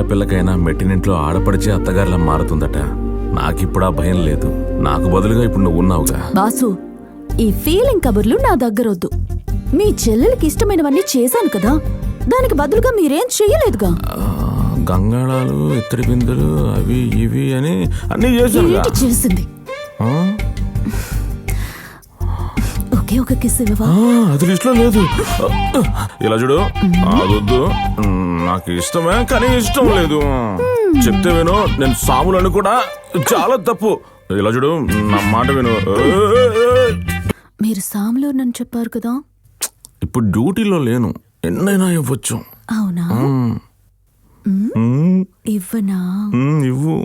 ఆడపిల్లకైనా మెట్టినింట్లో ఆడపడిచే అత్తగారిలా మారుతుందట. నాకిప్పుడా భయం లేదు. నాకు బదులుగా ఇప్పుడు నువ్వు ఉన్నావుగా. బాసు, ఈ ఫీలింగ్ కబుర్లు నా దగ్గరొద్దు. మీ చెల్లెలకి ఇష్టమైనవన్నీ చేశాను కదా, దానికి బదులుగా మీరేం చెయ్యలేదుగా. గంగాళాలు, ఇత్తడి బిందెలు, అవి ఇవి అని అన్ని చేశాను. చేసింది ఒకే ఒక కిస్ ఇవ్వవా? అది లిస్ట్లో లేదు. ఇలా చూడు, అదొద్దు. నాకు ఇష్టమే కానీ ఇష్టం లేదు. చెప్తే విను, నేను సాములను కూడా చాలా తప్పు. ఇలా చూడు, నా మాట విను. మీరు సాములు నన్ను చెప్పారు కదా. ఇప్పుడు డ్యూటీలో లేను, ఎన్నైనా ఇవ్వచ్చు. అవునా? ఇవ్వనా? ఇవ్వు.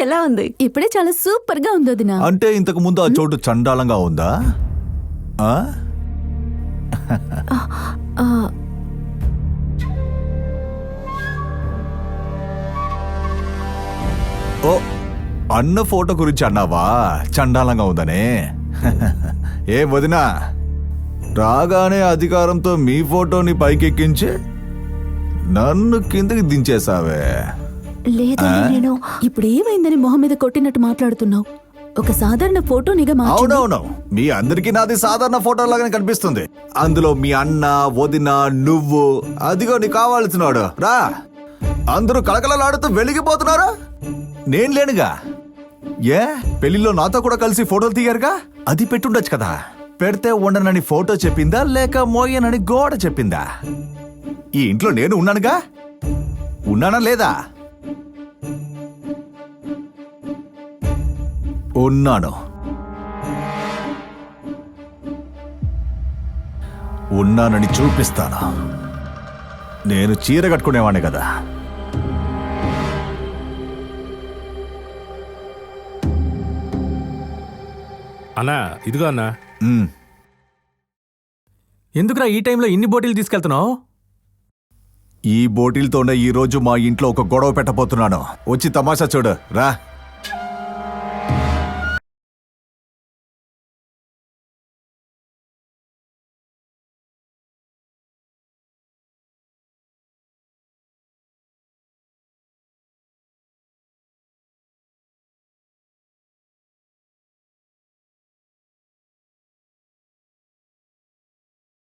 ఎలా ఉంది? ఇప్పుడే చాలా సూపర్ గా ఉంది వదినా. అంటే ఇంతకు ముందు ఆ చోటు చండాలంగా ఉందా? ఓ, అన్న ఫోటో గురించి అన్నావా చండాలంగా ఉందనే? ఏ వదినా, రాగానే అధికారంతో మీ ఫోటోని పైకెక్కించి నన్ను కిందకి దించేసావే. లేదండి, నేను ఇప్పుడు ఏమైందని మొహం మీద కొట్టినట్టు మాట్లాడుతున్నావు. ఒక సాధారణ ఫోటోనిగా మార్చింది. అవునవును, మీ అందరికి నాది సాధారణ ఫోటో లాగానే కనిపిస్తుంది. అందులో మీ అన్న, వదిన, నువ్వు, అదిగో నీకు కావాల్సినాడు రా, అందరూ కళకళలాడుతూ వెలిగిపోతున్నారు. నేను లేనుగా. ఏ పెళ్లిలో నాతో కూడా కలిసి ఫోటోలు తీయారుగా, అది పెట్టుండొచ్చు కదా. పెడితే ఉండనని ఫోటో చెప్పిందా లేక మోయనని గోడ చెప్పిందా? ఈ ఇంట్లో నేను ఉన్నానుగా, ఉన్నానా లేదా? ఉన్నాను. ఉన్నానని చూపిస్తాను. నేను చీర కట్టుకునేవాణ్ణి కదా. అన్నా, ఇదిగో అన్నా. ఎందుకురా ఈ టైంలో ఇన్ని బాటిల్ తీసుకెళ్తున్నావు? ఈ బాటిల్తోనే ఈ రోజు మా ఇంట్లో ఒక గొడవ పెట్టబోతున్నాను. వచ్చి తమాషా చూడు రా.